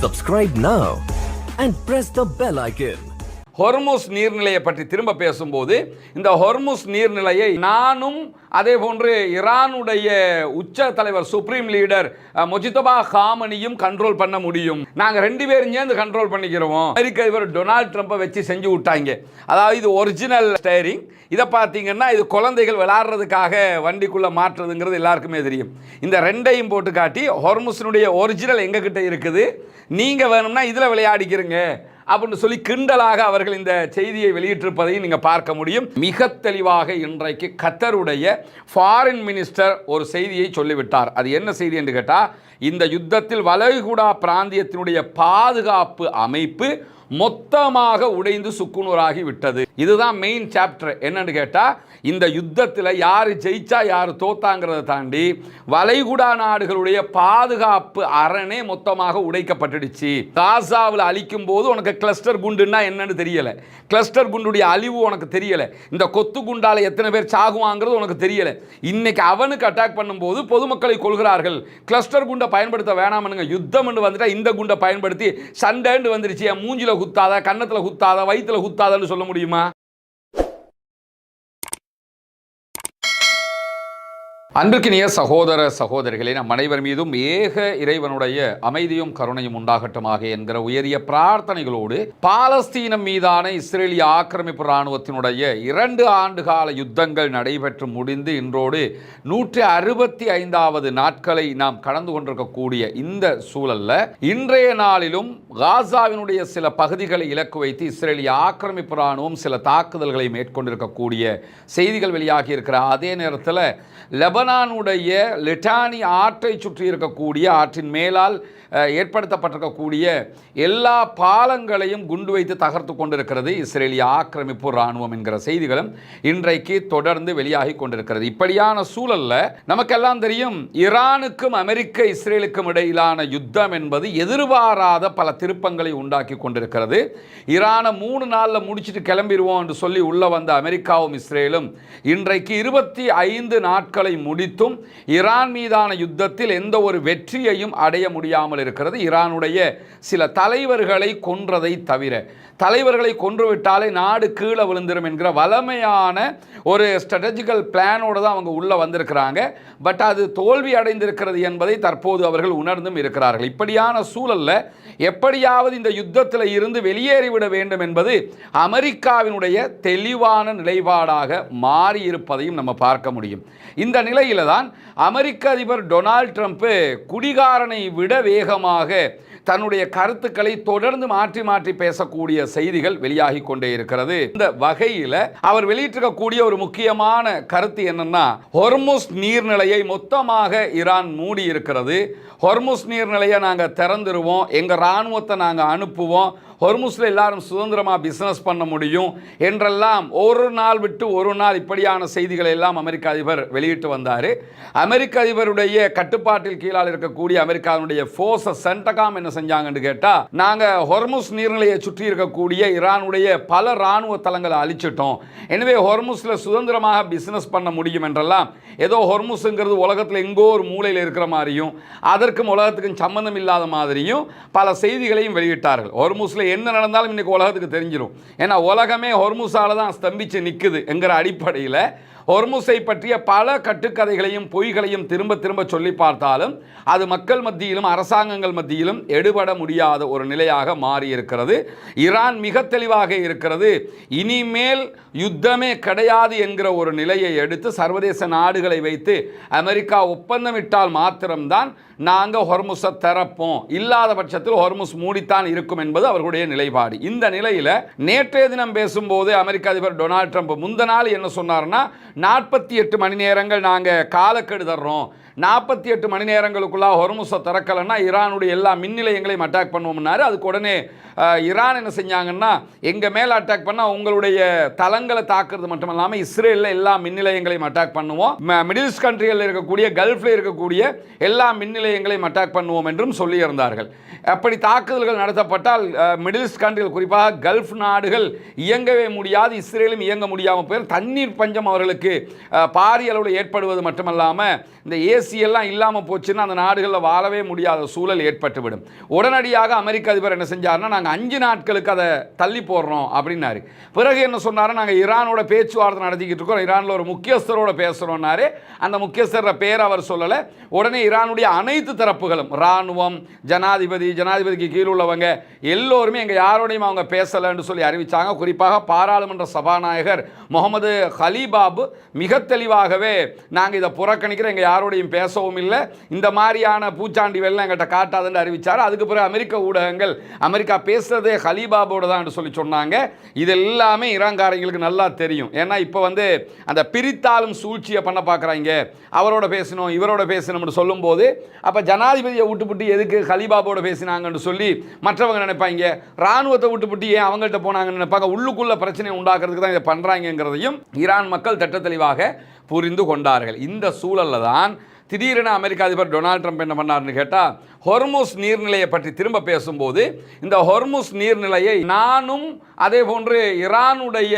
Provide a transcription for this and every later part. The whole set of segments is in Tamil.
Subscribe now and press the bell icon. Hormuz நீர்நிலையை பற்றி திரும்ப பேசும்போது இந்த ஹொர்முஸ் நீர்நிலையை நானும் அதே போன்று ஈரானுடைய உச்ச தலைவர் சுப்ரீம் லீடர் முஜ்தபா காமனியும் கண்ட்ரோல் பண்ண முடியும். நாங்கள் ரெண்டு பேரும் சேர்ந்து கண்ட்ரோல் பண்ணிக்கிறோம். அமெரிக்க அதிபர் டொனால்ட் ட்ரம்ப்பை வச்சு செஞ்சு விட்டாங்க. அதாவது இது ஒரிஜினல் ஸ்டேரிங். இதை பார்த்தீங்கன்னா இது குழந்தைகள் விளையாடுறதுக்காக வண்டிக்குள்ளே மாற்றுறதுங்கிறது எல்லாருக்குமே தெரியும். இந்த ரெண்டையும் போட்டு காட்டி ஹொர்முஸினுடைய ஒரிஜினல் எங்ககிட்ட இருக்குது, நீங்கள் வேணும்னா இதில் விளையாடிக்கிறீங்க அப்படின்னு சொல்லி கிண்டலாக அவர்கள் இந்த செய்தியை வெளியிட்டிருப்பதையும் நீங்கள் பார்க்க முடியும். மிக தெளிவாக இன்றைக்கு கத்தருடைய ஃபாரின் மினிஸ்டர் ஒரு செய்தியை சொல்லிவிட்டார். அது என்ன செய்தி என்று கேட்டால், இந்த யுத்தத்தில் வளைகுடா பிராந்தியத்தினுடைய பாதுகாப்பு அமைப்பு மொத்தமாக உடைந்து சுக்குநூறாகி விட்டது. இதுதான் மெயின் சாப்டர். என்னன்னு கேட்டால், இந்த யுத்தத்தில் யார் ஜெயிச்சா யார் தோத்தாங்கிறத தாண்டி வளைகுடா நாடுகளுடைய பாதுகாப்பு அரணே மொத்தமாக உடைக்கப்பட்டுடுச்சு. காசாவில் அழிக்கும் போது உனக்கு கிளஸ்டர் குண்டுன்னா என்னன்னு தெரியலை, கிளஸ்டர் குண்டுடைய அழிவு உனக்கு தெரியலை, இந்த கொத்து குண்டால எத்தனை பேர் சாகுவாங்கிறது உனக்கு தெரியலை. இன்னைக்கு அவனுக்கு அட்டாக் பண்ணும்போது பொதுமக்களை கொள்கிறார்கள். கிளஸ்டர் குண்டை பயன்படுத்த வேணாமனுங்க, யுத்தம் வந்துட்டா இந்த குண்டை பயன்படுத்தி சண்டைன்னு வந்துருச்சு, மூஞ்சில குத்தாத, கன்னத்தில் குத்தாத, வயிற்றுல குத்தாதன்னு சொல்ல முடியுமா? அன்பிற்கினிய சகோதர சகோதரிகளே, நம் அனைவர் மீதும் ஏக இறைவனுடைய அமைதியும் கருணையும் உண்டாகட்டுமாக என்கிற உயரிய பிரார்த்தனைகளோடு பாலஸ்தீனம் மீதான இஸ்ரேலிய ஆக்கிரமிப்பு இராணுவத்தினுடைய 2 ஆண்டுகால யுத்தங்கள் நடைபெற்று முடிந்து இன்றோடு 165வது நாட்களை நாம் கடந்து கொண்டிருக்கக்கூடிய இந்த சூழல்ல இன்றைய நாளிலும் காசாவினுடைய சில பகுதிகளை இலக்கு வைத்து இஸ்ரேலிய ஆக்கிரமிப்பு இராணுவம் சில தாக்குதல்களை மேற்கொண்டிருக்கக்கூடிய செய்திகள் வெளியாகி இருக்கிற அதே நேரத்தில் லெபனானுடைய லிட்டானி ஆற்றை சுற்றி இருக்கக்கூடிய ஆற்றின் மேலால் ஏற்படுத்தப்பட்டிருக்கக்கூடிய எல்லா பாலங்களையும் குண்டு வைத்து தகர்த்து கொண்டிருக்கிறது இஸ்ரேலிய ஆக்கிரமிப்பு இராணுவம் என்கிற செய்திகளும் இன்றைக்கு தொடர்ந்து வெளியாகி கொண்டிருக்கிறது. இப்படியான சூழல்ல நமக்கெல்லாம் தெரியும், ஈரானுக்கும் அமெரிக்க இஸ்ரேலுக்கும் இடையிலான யுத்தம் என்பது எதிர்பாராத பல திருப்பங்களை உண்டாக்கி கொண்டிருக்கிறது. ஈரானை 3 நாளில் முடிச்சுட்டு கிளம்பிடுவோம் என்று சொல்லி உள்ள வந்த அமெரிக்காவும் இஸ்ரேலும் இன்றைக்கு 25 நாட்களை முடித்தும் ஈரான் மீதான யுத்தத்தில் எந்த ஒரு வெற்றியையும் அடைய முடியாமல் இருக்கிறது. ஈரானுடைய சில தலைவர்களை கொன்றதை தவிர, தலைவர்களை கொன்றுவிட்டாலே நாடு கீழே விழுந்துரும் என்கிற வலிமையான ஒரு ஸ்ட்ராட்டஜிக்கல் பிளானோடு தான் அவங்க உள்ளே வந்திருக்கிறாங்க. பட் அது தோல்வி அடைந்திருக்கிறது என்பதை தற்போது அவர்கள் உணர்ந்தும் இருக்கிறார்கள். இப்படியான சூழலில் எப்படியாவது இந்த யுத்தத்தில் இருந்து வெளியேறிவிட வேண்டும் என்பது அமெரிக்காவினுடைய தெளிவான நிலைப்பாடாக மாறியிருப்பதையும் நம்ம பார்க்க முடியும். இந்த நிலையில தான் அமெரிக்க அதிபர் டொனால்ட் ட்ரம்ப் குடிகாரனை விட வேகமாக தன்னுடைய கருத்துக்களை தொடர்ந்து மாற்றி மாற்றி பேசக்கூடிய செய்திகள் வெளியாகி கொண்டே இருக்கிறது. இந்த வகையில் அவர் வெளியிட்டிருக்கக்கூடிய ஒரு முக்கியமான கருத்து என்னன்னா, ஹொர்முஸ் நீர்நிலையை மொத்தமாக ஈரான் மூடி இருக்கிறது, ஹொர்முஸ் நீர்நிலையை நாங்கள் திறந்துருவோம், எங்கள் இராணுவத்தை நாங்கள் அனுப்புவோம், ஹொர்முஸில் எல்லாரும் சுதந்திரமாக பிஸ்னஸ் பண்ண முடியும் என்றெல்லாம் ஒரு நாள் விட்டு ஒரு நாள் இப்படியான செய்திகளை எல்லாம் அமெரிக்க அதிபர் வெளியிட்டு வந்தார். அமெரிக்க அதிபருடைய கட்டுப்பாட்டில் கீழால் இருக்கக்கூடிய அமெரிக்காவுடைய ஃபோர்ஸஸ் சென்டகாம் என்ன செஞ்சாங்கன்னு கேட்டால், நாங்கள் ஹொர்முஸ் நீர்நிலையை சுற்றி இருக்கக்கூடிய ஈரானுடைய பல இராணுவ தளங்களை அழிச்சிட்டோம், எனவே ஹொர்முஸில் சுதந்திரமாக பிஸ்னஸ் பண்ண முடியும் என்றெல்லாம், ஏதோ ஹொர்முஸுங்கிறது உலகத்தில் எங்கோ ஒரு மூலையில் இருக்கிற மாதிரியும் அதற்கும் உலகத்துக்கும் சம்பந்தம் இல்லாத மாதிரியும் பல செய்திகளையும் வெளியிட்டார்கள். ஹொர்முஸில் என்ன நடந்தாலும் இன்னைக்கு உலகத்துக்கு தெரிஞ்சிடும். ஏன்னா உலகமே ஹொர்முஸால தான் ஸ்தம்பிச்சு நிற்குது என்கிற அடிப்படையில் ஹொர்முஸை பற்றிய பல கட்டுக்கதைகளையும் பொய்களையும் திரும்ப திரும்ப சொல்லி பார்த்தாலும் அது மக்கள் மத்தியிலும் அரசாங்கங்கள் மத்தியிலும் எடுபட முடியாத ஒரு நிலையாக மாறியிருக்கிறது. ஈரான் மிக தெளிவாக இருக்கிறது, இனிமேல் யுத்தமே கிடையாது என்கிற ஒரு நிலையை எடுத்து சர்வதேச நாடுகளை வைத்து அமெரிக்கா ஒப்பந்தமிட்டால் மாத்திரம்தான் நாங்கள் ஹொர்முஸை திறப்போம், இல்லாத பட்சத்தில் ஹொர்முஸ் மூடித்தான் இருக்கும் என்பது அவர்களுடைய நிலைப்பாடு. இந்த நிலையில் நேற்றைய தினம் பேசும்போது அமெரிக்க அதிபர் டொனால்ட் ட்ரம்ப் முந்த நாள் என்ன சொன்னார்னா, 48 மணி நேரங்கள் நாங்கள் காலக்கெடு தர்றோம், 48 மணி நேரங்களுக்குள்ள ஹொர்முஸை திறக்கலைன்னா ஈரானுடைய எல்லா மின் நிலையங்களையும் அட்டாக் பண்ணுவோம்னாரு. அதுக்கு உடனே ஈரான் என்ன செஞ்சாங்கன்னா, எங்கள் மேலே அட்டாக் பண்ணால் உங்களுடைய தளங்களை தாக்குறது மட்டும் இல்லாமல் இஸ்ரேலில் எல்லா மின் நிலையங்களையும் அட்டாக் பண்ணுவோம், மிடில் ஈஸ்ட் கண்ட்ரிகளில் இருக்கக்கூடிய கல்ஃபில் இருக்கக்கூடிய எல்லா மின் நிலையங்களையும் அட்டாக் பண்ணுவோம் என்றும் சொல்லியிருந்தார்கள். அப்படி தாக்குதல்கள் நடத்தப்பட்டால் மிடில் ஈஸ்ட் கண்ட்ரிகள் குறிப்பாக கல்ஃப் நாடுகள் இயங்கவே முடியாது, இஸ்ரேலும் இயங்க முடியாமல் போய் தண்ணீர் பஞ்சம் அவர்களுக்கு பாரிய அளவில் ஏற்படுவது மட்டுமல்லாமல் இந்த ஏசி எம்பசி எல்லாம் இல்லாமல் போச்சுன்னா அந்த நாடுகளில் வாழவே முடியாத சூழல் ஏற்பட்டுவிடும். உடனடியாக அமெரிக்க அதிபர் என்ன செஞ்சாருன்னா, நாங்கள் 5 நாட்களுக்கு அதை தள்ளி போடுறோம் அப்படின்னாரு. பிறகு என்ன சொன்னாரு, நாங்கள் ஈரானோட பேச்சுவார்த்தை நடத்திக்கிட்டு இருக்கோம், ஈரானில் ஒரு முக்கியஸ்தரோட பேசுகிறோம்னாரு. அந்த முக்கியஸ்தர பேர் அவர் சொல்லலை. உடனே ஈரானுடைய அனைத்து தரப்புகளும், இராணுவம், ஜனாதிபதிக்கு கீழ் உள்ளவங்க எல்லோருமே எங்கள் யாரோடையும் அவங்க பேசலைன்னு சொல்லி அறிவித்தாங்க. குறிப்பாக பாராளுமன்ற சபாநாயகர் முகமது ஹலீபாப் மிக தெளிவாகவே நாங்கள் இதை புறக்கணிக்கிறோம், எங்கள் யாரோடையும் பேசவும் இல்லை, இந்த மாதிரியான பூச்சாண்டி வெள்ளம் எங்கிட்ட காட்டாதுன்னு அறிவித்தார். அதுக்கு பிறகு அமெரிக்க ஊடகங்கள் அமெரிக்கா பேசுறதே ஹலீபாபோட தான் சொல்லி சொன்னாங்க. இது எல்லாமே ஈரான்காரங்களுக்கு நல்லா தெரியும். ஏன்னா இப்போ அந்த பிரித்தாலும் சூழ்ச்சியை பண்ண பார்க்குறாங்க. அவரோட பேசணும் இவரோட பேசணும்னு சொல்லும்போது அப்போ ஜனாதிபதியை விட்டுப்புட்டு எதுக்கு ஹலீபாபோட பேசினாங்கன்னு சொல்லி மற்றவங்க நினைப்பாங்க. இராணுவத்தை விட்டுப்புட்டு ஏன் அவங்கள்ட்ட போனாங்கன்னு நினைப்பாங்க. உள்ளுக்குள்ள பிரச்சனை உண்டாக்குறதுக்கு தான் இதை பண்ணுறாங்கிறதையும் ஈரான் மக்கள் திட்ட தெளிவாக புரிந்து கொண்டார்கள். இந்த சூழலில் தான் திடீரென அமெரிக்க அதிபர் டொனால்ட் ட்ரம்ப் என்ன பண்ணார்னு கேட்டால், ஹொர்முஸ் நீர்நிலையை பற்றி திரும்ப பேசும்போது இந்த ஹொர்முஸ் நீர்நிலையை நானும் அதே போன்று ஈரானுடைய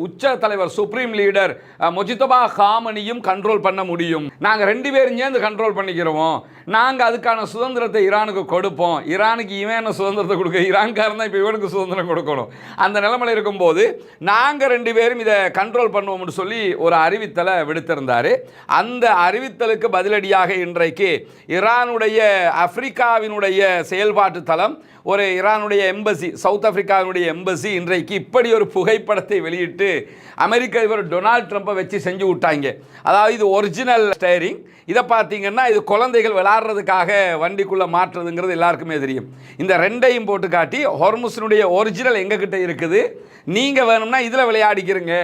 உச்ச தலைவர் சுப்ரீம் லீடர் முஜிதபா காமனியும் கண்ட்ரோல் பண்ண முடியும், நாங்கள் 2 பேரும் சேர்ந்து கண்ட்ரோல் பண்ணிக்கிறோம், நாங்கள் அதுக்கான சுதந்திரத்தை ஈரானுக்கு கொடுப்போம், ஈரானுக்கு இவன் என்ன சுதந்திரத்தை கொடுக்க, ஈரான்காரன் தான் இப்போ இவனுக்கு சுதந்திரம் கொடுக்கணும், அந்த நிலைமையில் இருக்கும்போது நாங்கள் 2 பேரும் இதை கண்ட்ரோல் பண்ணுவோம்னு சொல்லி ஒரு அறிவித்தலை விடுத்திருந்தார். அந்த அறிவித்தலுக்கு பதிலடியாக இன்றைக்கு ஈரானுடைய ஆப்பிரிக்காவினுடைய செயல்பாட்டு தளம், ஒரு ஈரானுடைய எம்பசி, சவுத் ஆப்பிரிக்காவினுடைய எம்பசி இன்றைக்கு இப்படி ஒரு புகைப்படத்தை வெளியிட்டு அமெரிக்க அதிபர் டொனால்ட் ட்ரம்பை வச்சு செஞ்சு விட்டாங்க. அதாவது இது ஒரிஜினல் ஸ்டேரிங், இதை பார்த்தீங்கன்னா இது குழந்தைகள் விளையாடுறதுக்காக வண்டிக்குள்ளே மாற்றுறதுங்கிறது எல்லாருக்குமே தெரியும். இந்த 2ஐயும் போட்டு காட்டி ஹொர்முஸினுடைய ஒரிஜினல் எங்ககிட்ட இருக்குது, நீங்கள் வேணும்னா இதில் விளையாடிக்கிறீங்க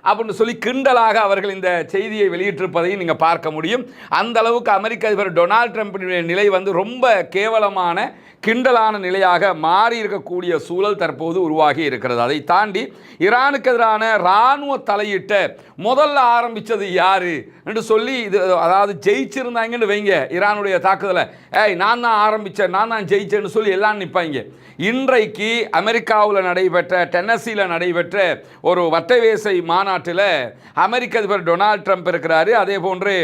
அப்படின்னு சொல்லி கிண்டலாக அவர்கள் இந்த செய்தியை வெளியிட்டிருப்பதையும் நீங்கள் பார்க்க முடியும். அந்த அளவுக்கு அமெரிக்க அதிபர் டொனால்ட் ட்ரம்பினுடைய நிலை ரொம்ப கேவலமான கிண்டலான நிலையாக மாறி இருக்கக்கூடிய சூழல் தற்போது உருவாகி இருக்கிறது. அதை தாண்டி ஈரானுக்கு எதிரான இராணுவ தலையிட்ட முதல்ல ஆரம்பித்தது யாரு என்று சொல்லி, இது அதாவது ஜெயிச்சிருந்தாங்கன்னு வைங்க ஈரானுடைய தாக்குதலை, நான் தான் ஆரம்பித்தேன், நான் தான் ஜெயிச்சேன்னு சொல்லி எல்லாம் நிற்பாங்க. இன்றைக்கு அமெரிக்காவில் நடைபெற்ற, டென்னசியில் நடைபெற்ற ஒரு வட்டவேசை மாநாட்டில் அமெரிக்க அதிபர் டொனால்ட் ட்ரம்ப் இருக்கிறாரு. அதே போன்று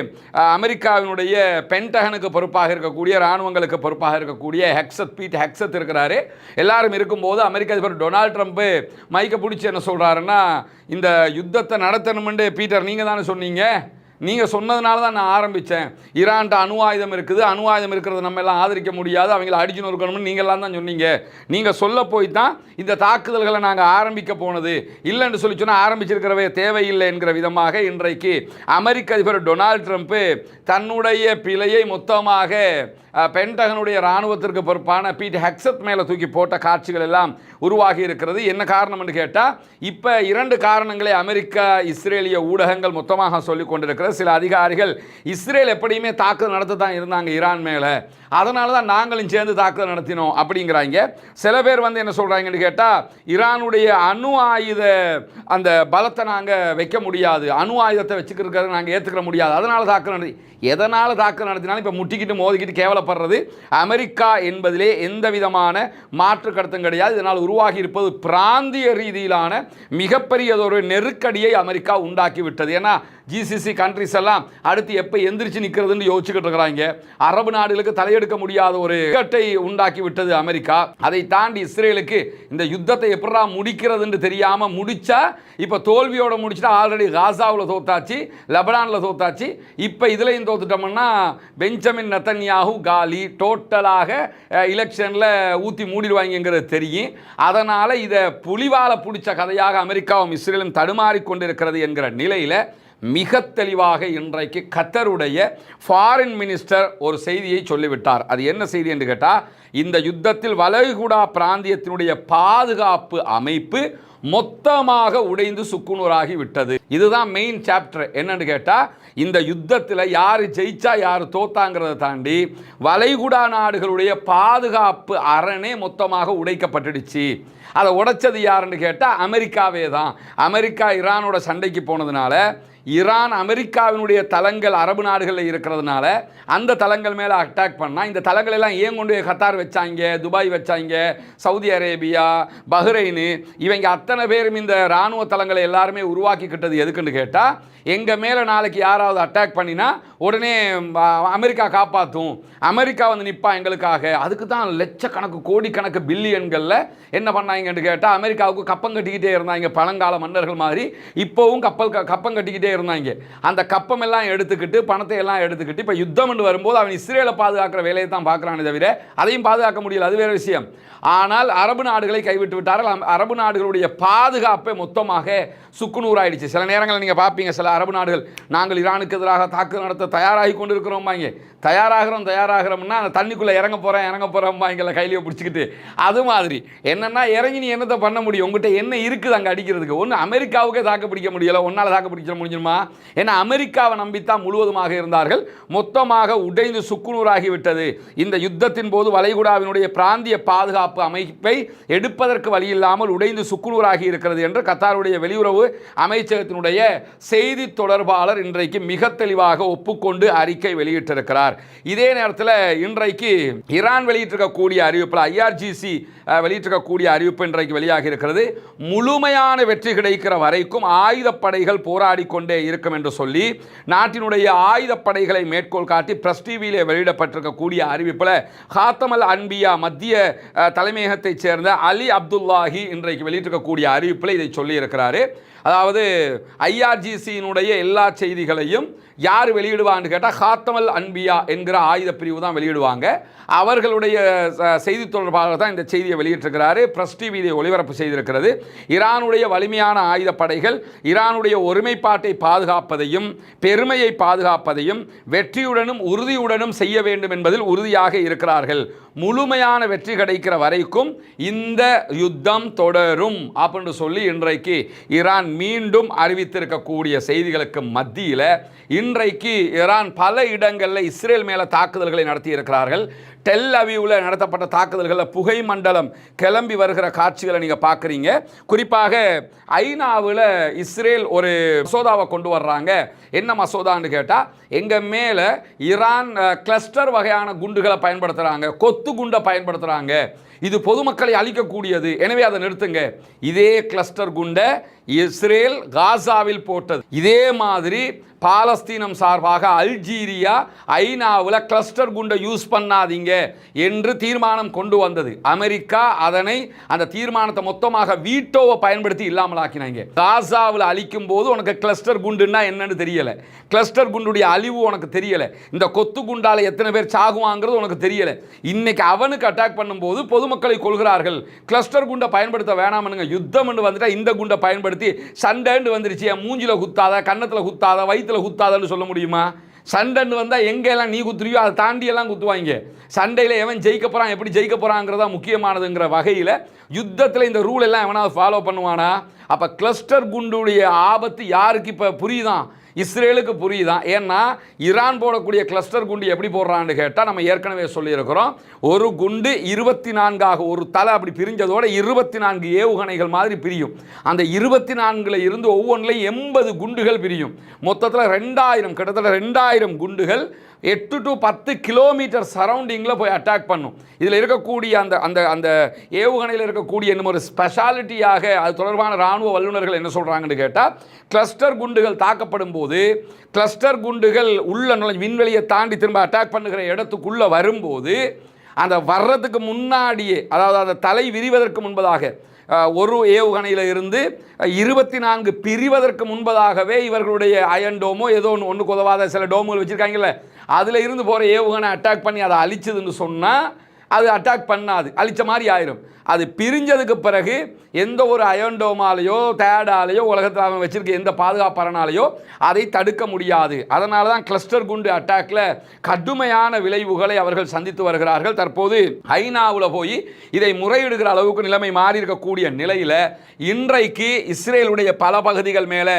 அமெரிக்காவினுடைய பென்டகனுக்கு பொறுப்பாக இருக்கக்கூடிய, இராணுவங்களுக்கு பொறுப்பாக இருக்கக்கூடிய பீட் ஹெக்ஸத் இருக்கிறாரு. எல்லாரும் இருக்கும்போது அமெரிக்க அதிபர் டொனால்ட் ட்ரம்ப் மைக்க பிடிச்சி என்ன சொல்கிறாருன்னா, இந்த யுத்தத்தை நடத்தணும்னு பீட்டர் நீங்கள் தானே சொன்னீங்க, நீங்கள் சொன்னதுனால தான் நான் ஆரம்பித்தேன், ஈரான்ட்ட அணு ஆயுதம் இருக்குது, அணு ஆயுதம் இருக்கிறத நம்ம எல்லாம் ஆதரிக்க முடியாது, அவங்கள அடிச்சு நொறுக்கணும்னு நீங்கள்லாம் தான் சொன்னீங்க, நீங்கள் சொல்ல போய் தான் இந்த தாக்குதல்களை நாங்கள் ஆரம்பிக்க போனது, இல்லைன்னு சொல்லி சொன்னால் ஆரம்பிச்சிருக்கிறவே தேவையில்லை என்கிற விதமாக இன்றைக்கு அமெரிக்க அதிபர் டொனால்ட் ட்ரம்ப் தன்னுடைய பிழையை மொத்தமாக பென்டகனுடைய இராணுவத்திற்கு பொறுப்பான பீட் ஹெக்ஸத் மேலே தூக்கி போட்ட காட்சிகள் எல்லாம் உருவாகி இருக்கிறது. என்ன காரணம்னு கேட்டால், இப்போ 2 காரணங்களை அமெரிக்கா இஸ்ரேலிய ஊடகங்கள் மொத்தமாக சொல்லிக் கொண்டிருக்கிறது. சில அதிகாரிகள் இஸ்ரேல் எப்படியுமே தாக்குதல் நடத்த தான் இருந்தாங்க ஈரான் மேலே, அதனால தான் நாங்களும் சேர்ந்து தாக்குதல் நடத்தினோம் அப்படிங்கிறாங்க. சில பேர் என்ன சொல்கிறாங்கன்னு கேட்டால், ஈரானுடைய அணு ஆயுத அந்த பலத்தை நாங்கள் வைக்க முடியாது, அணு ஆயுதத்தை வச்சுக்கிறத நாங்கள் ஏற்றுக்கிற முடியாது, அதனால தாக்குதல் நடத்தி, எதனால் தாக்குதல் நடத்தினாலும் இப்போ முட்டிக்கிட்டு மோதிக்கிட்டு கேவலப்படுறது அமெரிக்கா என்பதிலே எந்த விதமான மாற்று கருத்தும் கிடையாது. இதனால் உருவாகி இருப்பது பிராந்திய ரீதியிலான மிகப்பெரியதொரு நெருக்கடியை அமெரிக்கா உண்டாக்கி விட்டது. ஏன்னா ஜிசிசி கண்ட்ரிஸ் எல்லாம் அடுத்து எப்போ எந்திரிச்சு நிற்கிறதுன்னு யோசிச்சுக்கிட்டு இருக்கிறாங்க. அரபு நாடுகளுக்கு தலையெடுக்க முடியாத ஒரு இக்கட்டை உண்டாக்கி விட்டது அமெரிக்கா. அதை தாண்டி இஸ்ரேலுக்கு இந்த யுத்தத்தை எப்படா முடிக்கிறதுன்னு தெரியாமல் முடிச்சா, இப்போ தோல்வியோட முடிச்சுட்டா, ஆல்ரெடி காசாவில் தோத்தாச்சு, லெபனானில் தோத்தாச்சு, இப்போ இதுலையும் தோத்துட்டோம்னா பெஞ்சமின் நெத்தன்யாஹு காலி, டோட்டலாக எலெக்ஷனில் ஊற்றி மூடிடுவாங்கிறது தெரியும். அதனால் இதை புலிவால பிடிச்ச கதையாக அமெரிக்காவும் இஸ்ரேலும் தடுமாறிக்கொண்டிருக்கிறது என்கிற நிலையில் மிக தெளிவாக இன்றைக்கு கத்தருடைய ஃபாரின் மினிஸ்டர் ஒரு செய்தியை சொல்லிவிட்டார். அது என்ன செய்தி என்று கேட்டால், இந்த யுத்தத்தில் வளைகுடா பிராந்தியத்தினுடைய பாதுகாப்பு அமைப்பு மொத்தமாக உடைந்து சுக்குநூறாகி விட்டது. இதுதான் மெயின் சாப்டர். என்னன்னு கேட்டால், இந்த யுத்தத்தில் யார் ஜெயிச்சா யார் தோத்தாங்கிறத தாண்டி வளைகுடா நாடுகளுடைய பாதுகாப்பு அரணே மொத்தமாக உடைக்கப்பட்டுடுச்சு. அதை உடைச்சது யாருன்னு கேட்டால் அமெரிக்காவே தான். அமெரிக்கா ஈரானோட சண்டைக்கு போனதுனால ஈரான் அமெரிக்காவினுடைய தளங்கள் அரபு நாடுகளில் இருக்கிறதுனால அந்த தளங்கள் மேலே அட்டாக் பண்ணால் இந்த தளங்கள் எல்லாம் ஏன் கொண்டு கத்தார் வச்சாங்க, துபாய் வச்சாங்க, சவுதி அரேபியா, பஹ்ரைனு, இவங்க அத்தனை பேரும் இந்த இராணுவ தளங்களை எல்லாருமே உருவாக்கிக்கிட்டது எதுக்குன்னு கேட்டால், எங்கள் மேலே நாளைக்கு யாராவது அட்டாக் பண்ணினா உடனே அமெரிக்கா காப்பாற்றும், அமெரிக்கா வந்து நிற்பா எங்களுக்காக. அதுக்கு தான் லட்சக்கணக்கு கோடிக்கணக்கு பில்லியன்களில் என்ன பண்ணாங்கன்னு கேட்டால் அமெரிக்காவுக்கு கப்பம் கட்டிக்கிட்டே இருந்தாங்க. பழங்கால மன்னர்கள் மாதிரி இப்போவும் கப்பம் கட்டிக்கிட்டே இருந்தாங்க. அந்த கப்பம் எல்லாம் எடுத்துக்கிட்டு பணத்தை எல்லாம் எடுத்துக்கிட்டு இப்போ யுத்தம் வரும்போது அவன் இஸ்ரேலை பாதுகாக்கிற வேலையை தான் பார்க்குறானே தவிர அதையும் பாதுகாக்க முடியல, அது வேறு விஷயம். ஆனால் அரபு நாடுகளை கைவிட்டு விட்டார்கள். அரபு நாடுகளுடைய பாதுகாப்பை மொத்தமாக சுக்குநூறாயிடுச்சு. சில நேரங்களில் நீங்கள் பார்ப்பீங்க, சில அரபு நாடுகள் நாங்கள் ஈரானுக்கு எதிராக தாக்குதல் நடத்த தயாராகி கொண்டு இருக்கிறோம்பாங்க. தயாராகிறோம்னா அந்த தண்ணிக்குள்ளே இறங்க போகிறோம்பாங்கல்ல, கையிலேயே பிடிச்சிக்கிட்டு. அது மாதிரி என்னென்னா இறங்கி நீ என்னத்தை பண்ண முடியும், உங்கள்கிட்ட என்ன இருக்குது அங்கே அடிக்கிறதுக்கு? ஒன்று அமெரிக்காவுக்கே தாக்கு பிடிக்க முடியலை, ஒன்றால் தாக்கு பிடிக்க முடியுமா? ஏன்னா அமெரிக்காவை நம்பித்தான் முழுவதுமாக இருந்தார்கள். மொத்தமாக உடைந்து சுக்குநூறாகி விட்டது. இந்த யுத்தத்தின் போது வளைகுடாவினுடைய பிராந்திய பாதுகாப்பு அமைப்பை எடுப்பதற்கு வழி இல்லாமல் உடைந்து சுக்குநூறாகி இருக்கிறது என்று கத்தாருடைய வெளியுறவு அமைச்சகத்தினுடைய செய்தி தொடர்பாளர் இன்றைக்கு மிக தெளிவாக ஒப்புக்கொண்டு அறிக்கை வெளியிட்டிருக்கிறார். இதே நேரத்தில் இன்றைக்கு ஈரான் வெளியிட்டிருக்கக்கூடிய அறிவிப்பில் IRGC வெளியிட்டிருக்கக்கூடிய அறிவிப்பு இன்றைக்கு வெளியாகி இருக்கிறது. முழுமையான வெற்றி கிடைக்கிற வரைக்கும் ஆயுதப்படைகள் போராடி கொண்டே இருக்கும் என்று சொல்லி நாட்டினுடைய ஆயுதப்படைகளை மேற்கோள் காட்டி பிரஸ் டிவியிலே வெளியிடப்பட்டிருக்கக்கூடிய அறிவிப்பில் ஹாத்தமல் அன்பியா மத்திய தலைமையகத்தைச் சேர்ந்த அலி அப்துல்லாஹி இன்றைக்கு வெளியிட்டிருக்கக்கூடிய அறிவிப்பில் இதை சொல்லி இருக்கிறாரு. அதாவது IRGCயினுடைய எல்லா செய்திகளையும் யார் வெளியிடுவான்னு கேட்டால் ஹாத்தமல் அன்பியா என்கிற ஆயுத பிரிவு தான் வெளியிடுவாங்க. அவர்களுடைய செய்தி தொடர்பாளர் தான் இந்த செய்தியை வெளியிட்டிருக்கிறாரு. பிரஸ் டிவி இதை ஒளிபரப்பு செய்திருக்கிறது. ஈரானுடைய வலிமையான ஆயுதப்படைகள் ஈரானுடைய ஒருமைப்பாட்டை பாதுகாப்பதையும் பெருமையை பாதுகாப்பதையும் வெற்றியுடனும் உறுதியுடனும் செய்ய வேண்டும் என்பதில் உறுதியாக இருக்கிறார்கள். முழுமையான வெற்றி கிடைக்கிற வரைக்கும் இந்த யுத்தம் தொடரும் அப்படின்னு சொல்லி இன்றைக்கு ஈரான் மீண்டும் அறிவித்திருக்கக்கூடிய செய்திகளுக்கு மத்தியில் இன்றைக்கு ஈரான் பல இடங்களில் இஸ்ரேல் மேலே தாக்குதல்களை நடத்தி இருக்கிறார்கள். டெல் அவீவில் நடத்தப்பட்ட தாக்குதல்களில் புகை மண்டலம் கிளம்பி வருகிற காட்சிகளை நீங்கள் பார்க்குறீங்க. குறிப்பாக ஐநாவில் இஸ்ரேல் ஒரு மசோதாவை கொண்டு வர்றாங்க. என்ன மசோதான்னு கேட்டால், எங்கள் மேலே ஈரான் கிளஸ்டர் வகையான குண்டுகளை பயன்படுத்துகிறாங்க, கொத்து குண்டை பயன்படுத்துகிறாங்க, இது பொதுமக்களை அழிக்கக்கூடியது, எனவே அதை நிறுத்துங்க. இதே கிளஸ்டர் குண்டை இஸ்ரேல் காசாவில் போட்டது. இதே மாதிரி பாலஸ்தீனம் சார்பாக அல்ஜீரியா ஐநாவில் கிளஸ்டர் குண்டை யூஸ் பண்ணாதீங்க என்று தீர்மானம் கொண்டு வந்தது. அமெரிக்கா அந்த தீர்மானத்தை மொத்தமாக வீட்டோவை பயன்படுத்தி இல்லாமல் ஆக்கினாங்க. காசாவில் அழிக்கும் போது உனக்கு கிளஸ்டர் குண்டுன்னா என்னன்னு தெரியல, கிளஸ்டர் குண்டுடைய அழிவு உனக்கு தெரியல, இந்த கொத்து குண்டால எத்தனை பேர் சாகுவாங்கிறது உனக்கு தெரியல. இன்னைக்கு அவனுக்கு அட்டாக் பண்ணும்போது பொதுமக்களை கொள்கிறார்கள். கிளஸ்டர் குண்டை பயன்படுத்த வேணாமனுங்க, யுத்தம் வந்துட்டா இந்த குண்டை பயன்படுத்தி சண்டைன்னு வந்துருச்சு, மூஞ்சில குத்தாத, கன்னத்தில் குத்தாத, வயிற்றுல குத்தாதன்னு சொல்ல முடியுமா? சண்டைன்னு வந்தால் எங்கெல்லாம் நீ குத்துறியோ அதை தாண்டி எல்லாம் குத்துவாங்க. சண்டையில் எவன் ஜெயிக்க போகிறான், எப்படி ஜெயிக்க போகிறாங்கிறதா முக்கியமானதுங்கிற வகையில் யுத்தத்தில் இந்த ரூல் எல்லாம் எவனாவது ஃபாலோ பண்ணுவானா? அப்போ கிளஸ்டர் குண்டுடைய ஆபத்து யாருக்கு இப்போ புரியுதான்? இஸ்ரேலுக்கு புரியுதான். ஏன்னா ஈரான் போடக்கூடிய கிளஸ்டர் குண்டு எப்படி போடுறான்னு கேட்டால் நம்ம ஏற்கனவே சொல்லியிருக்கிறோம். ஒரு குண்டு 24 ஒரு தலை அப்படி பிரிஞ்சதோட 24 ஏவுகணைகள் மாதிரி பிரியும். அந்த 24 இருந்து ஒவ்வொன்றிலையும் 80 குண்டுகள் பிரியும். மொத்தத்தில் 2000 கிட்டத்தட்ட 2000 குண்டுகள் 8 to 10 கிலோமீட்டர் சரௌண்டிங்கில் போய் அட்டாக் பண்ணும். இதில் இருக்கக்கூடிய அந்த அந்த அந்த ஏவுகணையில் இருக்கக்கூடிய இன்னும் ஒரு ஸ்பெஷாலிட்டியாக அது தொடர்பான இராணுவ வல்லுநர்கள் என்ன சொல்கிறாங்கன்னு கேட்டால், கிளஸ்டர் குண்டுகள் தாக்கப்படும் போது கிளஸ்டர் குண்டுகள் உள்ள விண்வெளியை தாண்டி திரும்ப அட்டாக் பண்ணுகிற இடத்துக்குள்ளே வரும்போது அந்த வர்றதுக்கு முன்னாடியே, அதாவது அந்த தலை விரிவதற்கு முன்பதாக, ஒரு ஏவுகணையில் இருந்து 24 பிரிவதற்கு முன்பதாகவே இவர்களுடைய அயன் டோமோ ஏதோ ஒன்றுக்கு உதவாத சில டோமுகள் வச்சுருக்காங்கல்ல, அதில் இருந்து போகிற ஏவுகணை அட்டாக் பண்ணி அதை அழிச்சதுன்னு சொன்னால் அது அட்டாக் பண்ணாது, அழித்த மாதிரி ஆயிரும். அது பிரிஞ்சதுக்கு பிறகு எந்த ஒரு அயன்டோமாலேயோ தேடாலேயோ உலகத்தில் அவன் வச்சிருக்க எந்த பாதுகாப்பறனாலேயோ அதை தடுக்க முடியாது. அதனால தான் கிளஸ்டர் குண்டு அட்டாக்ல கடுமையான விளைவுகளை அவர்கள் சந்தித்து வருகிறார்கள். தற்போது ஐநாவில் போய் இதை முறையிடுகிற அளவுக்கு நிலைமை மாறி இருக்கக்கூடிய நிலையில் இன்றைக்கு இஸ்ரேலுடைய பல பகுதிகள் மேலே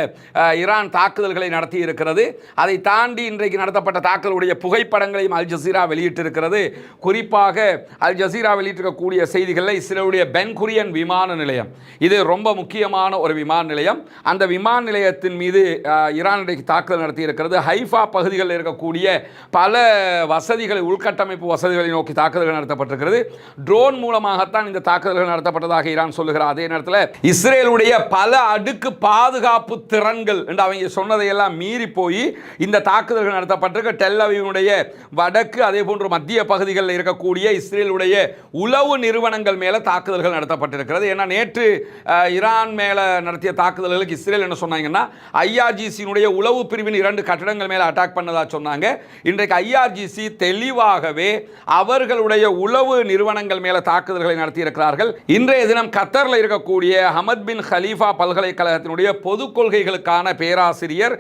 ஈரான் தாக்குதல்களை நடத்தி இருக்கிறது. அதை தாண்டி இன்றைக்கு நடத்தப்பட்ட தாக்குதலுடைய புகைப்படங்களையும் அல் ஜசீரா வெளியிட்டிருக்கிறது. குறிப்பாக அல் ஜசீரா வெளியிட்டிருக்கக்கூடிய செய்திகளில் இஸ்ரேலுடைய பென் குரியன் விமான நிலையம், இது ரொம்ப முக்கியமான ஒரு விமான நிலையம். அந்த விமான நிலையத்தின் மீது ஈரான் இன்றைக்கு தாக்குதல் நடத்தி இருக்கிறது. ஹைஃபா பகுதிகளில் இருக்கக்கூடிய பல வசதிகளை, உள்கட்டமைப்பு வசதிகளை நோக்கி தாக்குதல்கள் நடத்தப்பட்டிருக்கிறது. ட்ரோன் மூலமாகத்தான் இந்த தாக்குதல்கள் நடத்தப்பட்டதாக ஈரான் சொல்லுகிறார். அதே நேரத்தில் இஸ்ரேலுடைய பல அடுக்கு பாதுகாப்பு திறன்கள் என்று அவங்க சொன்னதையெல்லாம் மீறி போய் இந்த தாக்குதல்கள் நடத்தப்பட்டிருக்க. டெல் அவீவுடைய வடக்கு அதே போன்று மத்திய பகுதிகளில் இருக்கக்கூடிய இஸ்ரேலுடைய உளவு நிறுவனங்கள் மேலே தாக்குதல்கள் நடத்தப்பட்டிருக்கிறது. ஏன்னா நேற்று ஈரான் மேலே நடத்திய தாக்குதல்களுக்கு இஸ்ரேல் என்ன சொன்னாங்கன்னா, ஐஆர்ஜிசியினுடைய உளவு பிரிவின் 2 கட்டடங்கள் மேலே அட்டாக் பண்ணதா சொன்னாங்க. இன்றைக்கு ஐஆர்ஜிசி தெளிவாகவே அவர்களுடைய உளவு நிறுவனங்கள் மேலே தாக்குதல்களை நடத்தியிருக்கிறார்கள். இன்றைய தினம் கத்தரில் இருக்கக்கூடிய ஹமத் பின் ஹலீஃபா பல்கலைக்கழகத்தினுடைய பொது கொள்கைகளுக்கான பேராசிரியர்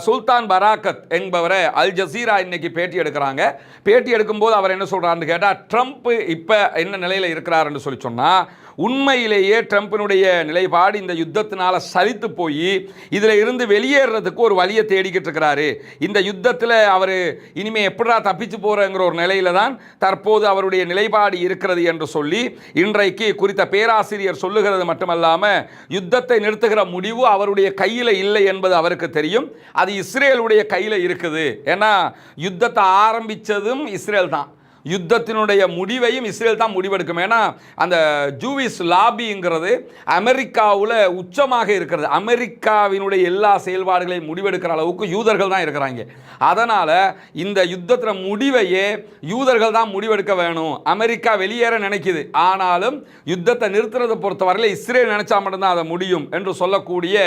சுல்தான் பராக்கத் என்பவரை அல் ஜசீரா இன்னைக்கு பேட்டி எடுக்கிறாங்க. பேட்டி எடுக்கும்போது அவர் என்ன சொல்றாருன்னு கேட்டால், ட்ரம்ப் இப்போ என்ன நிலையில் இருக்கிறார் என்று சொல்லி சொன்னால், உண்மையிலேயே ட்ரம்பினுடைய நிலைப்பாடு இந்த யுத்தத்தினால சலித்து போய் இதில் இருந்து வெளியேறதுக்கு ஒரு வழியை தேடிக்கிட்டு இருக்கிறாரு. இந்த யுத்தத்தில் அவர் இனிமே எப்படா தப்பிச்சு போகிறங்கிற ஒரு நிலையில தான் தற்போது அவருடைய நிலைப்பாடு இருக்கிறது என்று சொல்லி இன்றைக்கு குறித்த பேராசிரியர் சொல்லுகிறது மட்டுமல்லாமல், யுத்தத்தை நிறுத்துகிற முடிவு அவருடைய கையில் இல்லை என்பது அவருக்கு தெரியும். அது இஸ்ரேலுடைய கையில் இருக்குது. ஏன்னா யுத்தத்தை ஆரம்பித்ததும் இஸ்ரேல் தான், யுத்தத்தினுடைய முடிவையும் இஸ்ரேல் தான் முடிவெடுக்கும். ஏன்னா அந்த ஜூவிஸ் லாபிங்கிறது அமெரிக்காவில் உச்சமாக இருக்கிறது. அமெரிக்காவினுடைய எல்லா செயல்பாடுகளையும் முடிவெடுக்கிற அளவுக்கு யூதர்கள் தான் இருக்கிறாங்க. அதனால் இந்த யுத்தத்தில் முடிவையே யூதர்கள் தான் முடிவெடுக்க வேணும். அமெரிக்கா வெளியேற நினைக்குது, ஆனாலும் யுத்தத்தை நிறுத்துறதை பொறுத்தவரையில் இஸ்ரேல் நினைச்சா மட்டும்தான் அதை முடியும் என்று சொல்லக்கூடிய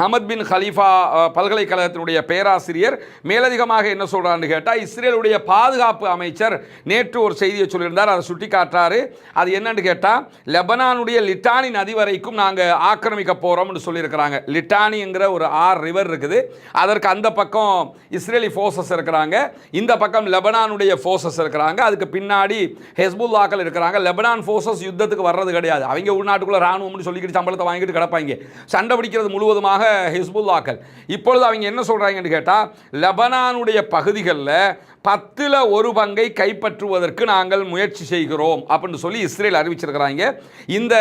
ஹமத் பின் ஹலீஃபா பல்கலைக்கழகத்தினுடைய பேராசிரியர் மேலதிகமாக என்ன சொல்றான்னு கேட்டால், இஸ்ரேலுடைய பாதுகாப்பு அமைச்சர் நேற்று ஒரு செய்தியை சொல்லியிருந்தார். அதை சுட்டி காட்டுறாரு. அது என்னன்னு கேட்டால், லெபனானுடைய லிட்டானி நதி வரைக்கும் நாங்கள் ஆக்கிரமிக்க போகிறோம்னு சொல்லியிருக்கிறாங்க. லிட்டானிங்கிற ஒரு ரிவர் இருக்குது. அதற்கு அந்த பக்கம் இஸ்ரேலி ஃபோர்ஸஸ் இருக்கிறாங்க, இந்த பக்கம் லெபனானுடைய ஃபோர்ஸஸ் இருக்கிறாங்க, அதுக்கு பின்னாடி ஹெஸ்புல்லாக்கள் இருக்கிறாங்க. லெபனான் ஃபோர்ஸஸ் யுத்தத்துக்கு வர்றது கிடையாது. அவங்க உள்நாட்டுக்குள்ள ராணுவம்னு சொல்லிக்கிட்டு சம்பளத்தை வாங்கிட்டு கிடப்பாங்க. சண்டை பிடிக்கிறது முழுவதுமாக ஹெஸ்புல்லாக்கள். இப்பொழுது அவங்க என்ன சொல்கிறாங்கன்னு கேட்டால், லெபனானுடைய பகுதிகளில் 10ல் 1 பங்கை கைப்பற்றுவதற்கு நாங்கள் முயற்சி செய்கிறோம் அப்படின்னு சொல்லி இஸ்ரேல் அறிவிச்சிருக்கிறாங்க. இந்த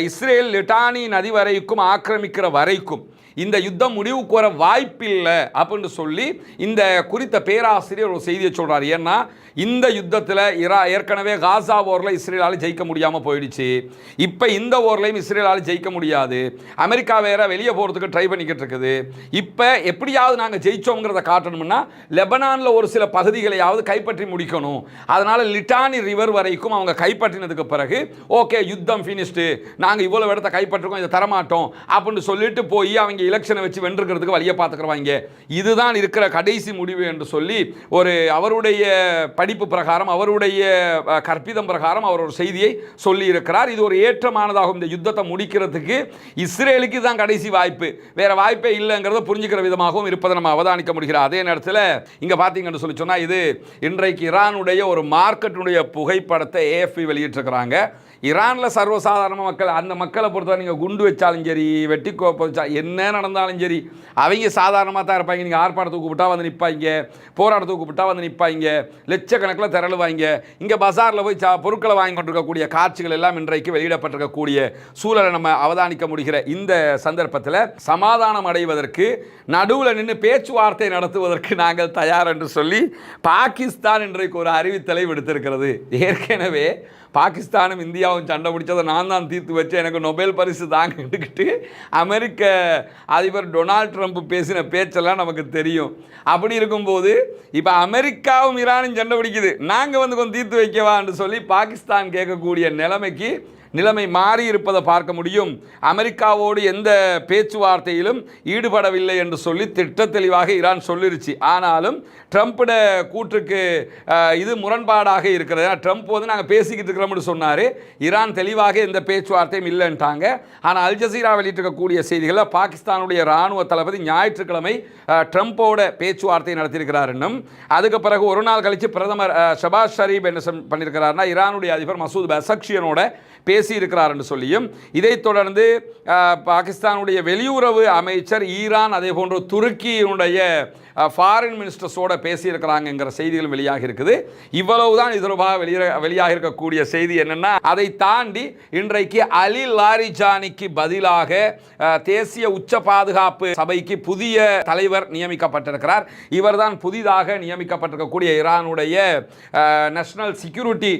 இஸ்ரேல் லிட்டானி நதி வரைக்கும் ஆக்கிரமிக்கிற வரைக்கும் இந்த யுத்தம் முடிவுக்கு வர வாய்ப்பில்லை அப்படின்னு சொல்லி இந்த குறித்த பேராசிரியர் ஒரு செய்தியை சொல்கிறார். ஏன்னா இந்த யுத்தத்தில் ஏற்கனவே காசா ஓரில் இஸ்ரேலால் ஜெயிக்க முடியாமல் போயிடுச்சு. இப்போ இந்த ஓர்லையும் இஸ்ரேலால் ஜெயிக்க முடியாது. அமெரிக்கா வேற வெளியே போகிறதுக்கு ட்ரை பண்ணிக்கிட்டு இருக்குது. இப்போ எப்படியாவது நாங்கள் ஜெயிச்சோங்கிறத காட்டணும்னா லெபனானில் ஒரு சில பகுதிகளையாவது கைப்பற்றி முடிக்கணும். அதனால் லிட்டானி ரிவர் வரைக்கும் அவங்க கைப்பற்றினதுக்கு பிறகு ஓகே யுத்தம் ஃபினிஷ்டு, நாங்கள் இவ்வளோ இடத்த கைப்பற்றுக்கோம், இதை தரமாட்டோம் அப்படின்னு சொல்லிட்டு போய் அவங்க எலெக்ஷனை வச்சு வென்றுக்கிறதுக்கு வழியை பார்த்துக்கிறவாங்க. இதுதான் இருக்கிற கடைசி முடிவு என்று சொல்லி அவருடைய படிப்பு பிரகாரம், அவருடைய கற்பிதம் பிரகாரம் அவர் ஒரு செய்தியை சொல்லி இருக்கிறார். இது ஒரு ஏற்றமானதாகும். இந்த யுத்தத்தை முடிக்கிறதுக்கு இஸ்ரேலுக்கு தான் கடைசி வாய்ப்பு, வேற வாய்ப்பே இல்லைங்கிறத புரிஞ்சுக்கிற விதமாகவும் இருப்பதை நம்ம அவதானிக்க முடிகிறோம். அதே நேரத்தில் இங்கே பார்த்தீங்கன்னு சொல்லி சொன்னால், இது இன்றைக்கு ஈரானுடைய ஒரு மார்க்கெட்டுடைய புகைப்படத்தை AFP வெளியிட்டிருக்கிறாங்க. ஈரானில் சர்வசாதாரண மக்கள், அந்த மக்களை பொறுத்தவரை நீங்கள் குண்டு வச்சாலும் சரி, வெட்டி வச்சா என்ன நடந்தாலும் சரி, அவங்க சாதாரணமாக தான் இருப்பாங்க. நீங்கள் ஆர்ப்பாட்டத்துக்கு கூப்பிட்டா வந்து நிற்பாங்க, போராட்டத்துக்கு கூப்பிட்டா வந்து நிற்பாங்க, லட்சக்கணக்கில் திரளுவாங்க. இங்கே பஜாரில் போய் பொருட்களை வாங்கி கொண்டிருக்கக்கூடிய காட்சிகள் எல்லாம் இன்றைக்கு வெளியிடப்பட்டிருக்கக்கூடிய சூழலை நம்ம அவதானிக்க முடிகிற இந்த சந்தர்ப்பத்தில் சமாதானம் அடைவதற்கு, நடுவில் நின்று பேச்சுவார்த்தை நடத்துவதற்கு நாங்கள் தயார் என்று சொல்லி பாகிஸ்தான் இன்றைக்கு ஒரு அறிவித்தலை விடுத்திருக்கிறது. ஏற்கனவே பாகிஸ்தானும் இந்தியாவும் சண்டை பிடிச்சதை நான் தான் தீர்த்து வச்சு எனக்கு நொபேல் பரிசு தாங்கிட்டு அமெரிக்க அதிபர் டொனால்ட் ட்ரம்ப் பேசின பேச்செல்லாம் நமக்கு தெரியும். அப்படி இருக்கும்போது இப்போ அமெரிக்காவும் ஈரானும் சண்டை பிடிக்குது, நாங்கள் வந்து கொஞ்சம் தீர்த்து வைக்கவான்னு சொல்லி பாகிஸ்தான் கேட்கக்கூடிய நிலைமை மாறி இருப்பதை பார்க்க முடியும். அமெரிக்காவோடு எந்த பேச்சுவார்த்தையிலும் ஈடுபடவில்லை என்று சொல்லி திட்டத்தெளிவாக ஈரான் சொல்லிருச்சு. ஆனாலும் ட்ரம்ப்போட கூற்றுக்கு இது முரண்பாடாக இருக்கிறது. ட்ரம்ப் வந்து நாங்கள் பேசிக்கிட்டு இருக்கிறோம்னு சொன்னார், ஈரான் தெளிவாக எந்த பேச்சுவார்த்தையும் இல்லைன்ட்டாங்க. ஆனால் அல் ஜசீரா வெளியிட்டிருக்கக்கூடிய செய்திகளில் பாகிஸ்தானுடைய இராணுவ தளபதி ஞாயிற்றுக்கிழமை ட்ரம்ப்போட பேச்சுவார்த்தை நடத்தியிருக்கிறார். இன்னும் அதுக்கு பிறகு ஒரு நாள் கழித்து பிரதமர் ஷபாஸ் ஷரீப் என்ன பண்ணியிருக்கிறாருன்னா, ஈரானுடைய அதிபர் மசூத் பெசக்ஷியனோட பேசியிருக்கிறார் என்று சொல்லியும், இதைத் தொடர்ந்து பாகிஸ்தானுடைய வெளியுறவு அமைச்சர் ஈரான் அதே போன்று துருக்கியினுடைய ஃபாரின் மினிஸ்டர்ஸோட பேசியிருக்கிறாங்கங்கிற செய்திகளும் வெளியாக இருக்குது. இவ்வளவுதான் இது தொடர்பாக வெளியாக இருக்கக்கூடிய செய்தி. என்னன்னா, அதை தாண்டி இன்றைக்கு அலி லாரிஜானிக்கு பதிலாக தேசிய உச்ச பாதுகாப்பு சபைக்கு புதிய தலைவர் நியமிக்கப்பட்டிருக்கிறார். இவர்தான் புதிதாக நியமிக்கப்பட்டிருக்கக்கூடிய ஈரானுடைய நேஷனல் செக்யூரிட்டி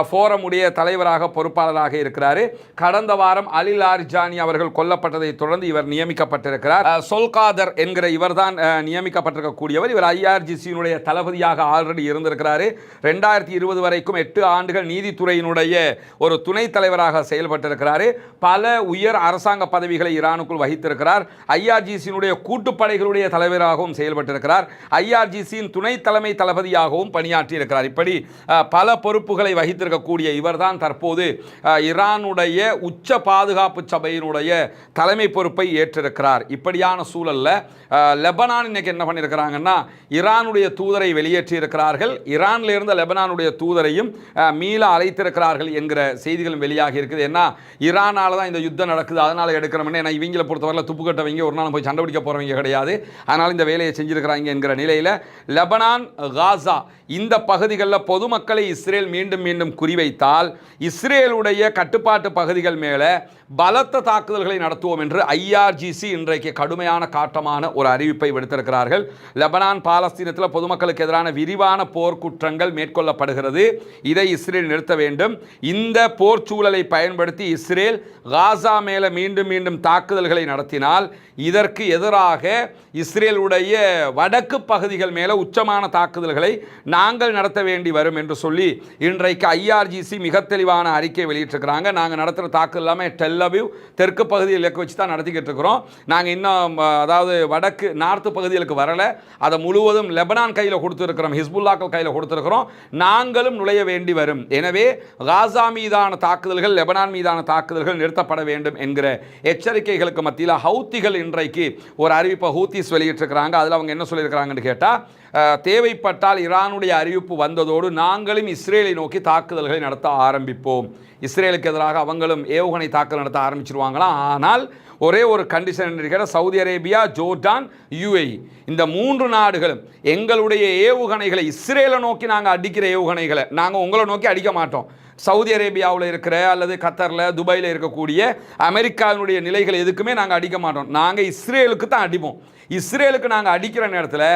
ஃபோரம் உடைய தலைவராக பொறுப்பாளராக இருக்கிறார். கடந்த வாரம் அலி லாரிஜானி அவர்கள் கொல்லப்பட்டதை தொடர்ந்து இவர் நியமிக்கப்பட்டிருக்கிறார். சொல்காதர் என்கிற இவர்தான் நியமிக்கப்பட்டிருக்கக்கூடியவர். இவர் ஐஆர்ஜிசியினுடைய தளபதியாக ஆல்ரெடி இருந்திருக்கிறார். 2020 வரைக்கும் 8 ஆண்டுகள் நீதித்துறையினுடைய ஒரு துணைத் தலைவராக செயல்பட்டிருக்கிறார். பல உயர் அரசாங்க பதவிகளை ஈரானுக்குள் வகித்திருக்கிறார். ஐஆர்ஜிசியினுடைய கூட்டுப்படைகளுடைய தலைவராகவும் செயல்பட்டிருக்கிறார். ஐஆர்ஜிசியின் துணை தலைமை தளபதியாகவும் பணியாற்றி இருக்கிறார். இப்படி பல பொறுப்புகளை வகித்திருக்கக்கூடிய இவர்தான் தற்போது ஈரானுடைய உச்ச பாதுகாப்பு சபையினுடைய தலைமை பொறுப்பை ஏற்றிருக்கிறார். இப்படியான சூழல்ல லெபனான் இன்னைக்கு என்ன பண்ணியிருக்கிறாங்கன்னா, ஈரானுடைய தூதரை வெளியேற்றி இருக்கிறார்கள். ஈரானில் இருந்த லெபனானுடைய தூதரையும் மீள அழைத்திருக்கிறார்கள் என்கிற செய்திகளும் வெளியாகி இருக்குது. ஏன்னா ஈரானால தான் இந்த யுத்தம் நடக்குது, அதனால எடுக்கிறோம்னு. ஏன்னா இவங்களை பொறுத்தவரையில் துப்பு கட்டவங்க ஒரு நாள் போய் சண்டை பிடிக்க போறவங்க கிடையாது. அதனால இந்த வேலையை செஞ்சிருக்கிறாங்க என்கிற நிலையில் லெபனான், காசா இந்த பகுதிகளில் பொதுமக்களை இஸ்ரேல் மீண்டும் மீண்டும் குறிவைத்தால் இஸ்ரேலுடைய கட்டுப்பாட்டு பகுதிகள் மேலே பலத்த தாக்குதல்களை நடத்துவோம் என்று ஐஆர்ஜிசி இன்றைக்கு கடுமையான காட்டமான ஒரு அறிவிப்பை விடுத்திருக்கிறார்கள். லெபனான் பாலஸ்தீனத்தில் பொதுமக்களுக்கு எதிரான விரிவான போர் குற்றங்கள் மேற்கொள்ளப்படுகிறது. இதை இஸ்ரேல் நிறுத்த வேண்டும். இந்த போர் சூழலை பயன்படுத்தி இஸ்ரேல் காசா மேலே மீண்டும் மீண்டும் தாக்குதல்களை நடத்தினால் இதற்கு எதிராக இஸ்ரேலுடைய வடக்கு பகுதிகள் மேலே உச்சமான தாக்குதல்களை நாங்கள் நடத்த வேண்டி வரும் என்று சொல்லி இன்றைக்கு ஐஆர்ஜிசி மிக தெளிவான அறிக்கை வெளியிட்டிருக்கிறாங்க. நாங்கள் நடத்துகிற தாக்குதல் எல்லாமே டெல்லவிவ் தெற்கு பகுதியில் இலக்கு வச்சு தான் நடத்திக்கிட்டு இருக்கிறோம். நாங்கள் இன்னும் அதாவது வடக்கு நார்த்து பகுதிகளுக்கு வரலை. அதை முழுவதும் லெபனான் கையில் கொடுத்துருக்கிறோம், ஹிஸ்புல்லாக்கள் கையில் கொடுத்துருக்கிறோம். நாங்களும் நுழைய வேண்டி வரும். எனவே காசா மீதான தாக்குதல்கள், லெபனான் மீதான தாக்குதல்கள் நிறுத்தப்பட வேண்டும் என்கிற எச்சரிக்கைகளுக்கு மத்தியில் ஹவுத்திகள் இன்றைக்கு ஒரு அறிவிப்பை ஹூத்திஸ் வெளியிட்டிருக்கிறாங்க. அதில் அவங்க என்ன சொல்லியிருக்கிறாங்கன்னு கேட்டால், தேவைப்பட்டால் ஈரானுடைய அறிவிப்பு வந்ததோடு நாங்களும் இஸ்ரேலை நோக்கி தாக்குதல்களை நடத்த ஆரம்பிப்போம். இஸ்ரேலுக்கு எதிராக அவங்களும் ஏவுகணை தாக்குதல் நடத்த ஆரம்பிச்சிருவாங்களாம். ஆனால் ஒரே ஒரு கண்டிஷன் இருக்கிற, சவுதி அரேபியா, ஜோர்டான், யுஏஇ இந்த 3 நாடுகளும் எங்களுடைய ஏவுகணைகளை இஸ்ரேலை நோக்கி நாங்கள் அடிக்கிற ஏவுகணைகளை நாங்கள் உங்களை நோக்கி அடிக்க மாட்டோம். சவுதி அரேபியாவில் இருக்கிற அல்லது கத்தரில், துபாயில் இருக்கக்கூடிய அமெரிக்காவினுடைய நிலைகள் எதுக்குமே நாங்கள் அடிக்க மாட்டோம். நாங்கள் இஸ்ரேலுக்கு தான் அடிப்போம். இஸ்ரேலுக்கு நாங்கள் அடிக்கிற நேரத்தில்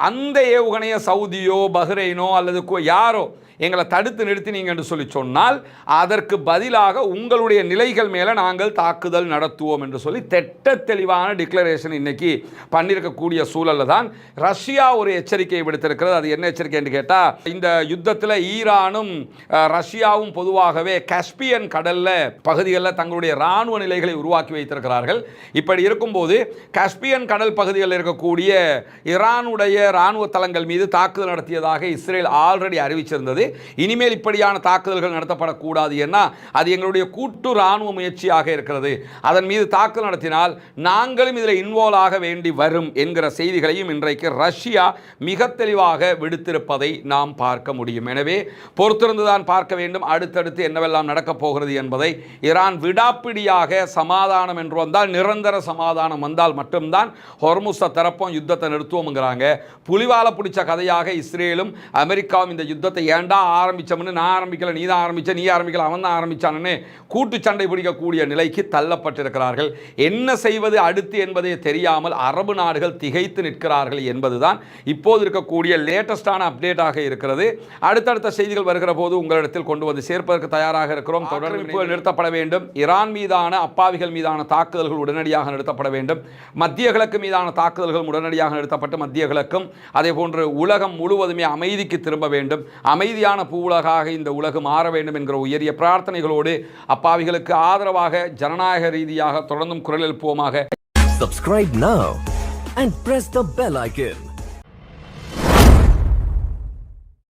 அந்த ஏவுகணையை சவுதியோ பஹ்ரைனோ அல்லது யாரோ எங்களை தடுத்து நிறுத்தினீங்க என்று சொல்லி சொன்னால் அதற்கு பதிலாக உங்களுடைய நிலைகள் மேலே நாங்கள் தாக்குதல் நடத்துவோம் என்று சொல்லி திட்ட தெளிவான டிக்ளரேஷன் இன்னைக்கு பண்ணியிருக்கக்கூடிய சூழலில் தான் ரஷ்யா ஒரு எச்சரிக்கையை விடுத்திருக்கிறது. அது என்ன எச்சரிக்கை என்று கேட்டால், இந்த யுத்தத்தில் ஈரானும் ரஷ்யாவும் பொதுவாகவே காஸ்பியன் கடலில் பகுதிகளில் தங்களுடைய இராணுவ நிலைகளை உருவாக்கி வைத்திருக்கிறார்கள். இப்படி இருக்கும்போது காஸ்பியன் கடல் பகுதிகளில் இருக்கக்கூடிய ஈரானுடைய இராணுவ தளங்கள் மீது தாக்குதல் நடத்தியதாக இஸ்ரேல் ஆல்ரெடி அறிவிச்சிருந்தது. இனிமேல் இப்படியான தாக்குதல்கள் நடத்தப்படக்கூடாது. ஏன்னா அது எங்களுடைய கூட்டு இராணுவ முயற்சியாக இருக்கிறது. அதன் மீது தாக்குதல் நடத்தினால் நாங்களும் இதில் இன்வால்வ் ஆக வேண்டி வரும் என்கிற செய்திகளையும் இன்றைக்கு ரஷ்யா மிக தெளிவாக விடுத்திருப்பதை நாம் பார்க்க முடியும். எனவே பொறுத்திருந்துதான் பார்க்க வேண்டும் அடுத்தடுத்து என்னவெல்லாம் நடக்கப் போகிறது என்பதை. ஈரான் விடாப்பிடியாக சமாதானம் என்று வந்தால், நிரந்தர சமாதானம் வந்தால் மட்டும்தான் ஹொர்முஸை திறப்போம், யுத்தத்தை நிறுத்துவோம்ங்கிறாங்க. புலிவால பிடிச்ச கதையாக இஸ்ரேலும் அமெரிக்காவும் இந்த யுத்தத்தை ஏண்டா ஆரம்பிச்சோம்னு, நான் ஆரம்பிக்கல, நீ தான் ஆரம்பிச்ச, நீ ஆரம்பிக்கல, அவன் தான் ஆரம்பிச்சானே கூட்டு சண்டை பிடிக்கக்கூடிய நிலைக்கு தள்ளப்பட்டிருக்கிறார்கள். என்ன செய்வது அடுத்து என்பதை தெரியாமல் அரபு நாடுகள் திகைத்து நிற்கிறார்கள் என்பதுதான் இப்போது இருக்கக்கூடிய லேட்டஸ்டான அப்டேட்டாக இருக்கிறது. அடுத்தடுத்த செய்திகள் வருகிற போது உங்களிடத்தில் கொண்டு வந்து சேர்ப்பதற்கு தயாராக இருக்கிறோம். தொடர்ந்து நிறுத்தப்பட வேண்டும். ஈரான் மீதான அப்பாவிகள் மீதான தாக்குதல்கள் உடனடியாக நிறுத்தப்பட வேண்டும். மத்திய கிழக்கு மீதான தாக்குதல்கள் உடனடியாக நிறுத்தப்பட்டு மத்திய கிழக்கும் அதே போன்று உலகம் முழுவதுமே அமைதிக்கு திரும்ப வேண்டும். அமைதியான பூவுலகாக இந்த உலகம் மாற வேண்டும் என்கிற உயரிய பிரார்த்தனைகளோடு அப்பாவிகளுக்கு ஆதரவாக ஜனநாயக ரீதியாக தொடர்ந்தும் குரல் எழுப்புவோமாக. Subscribe now and press the bell icon.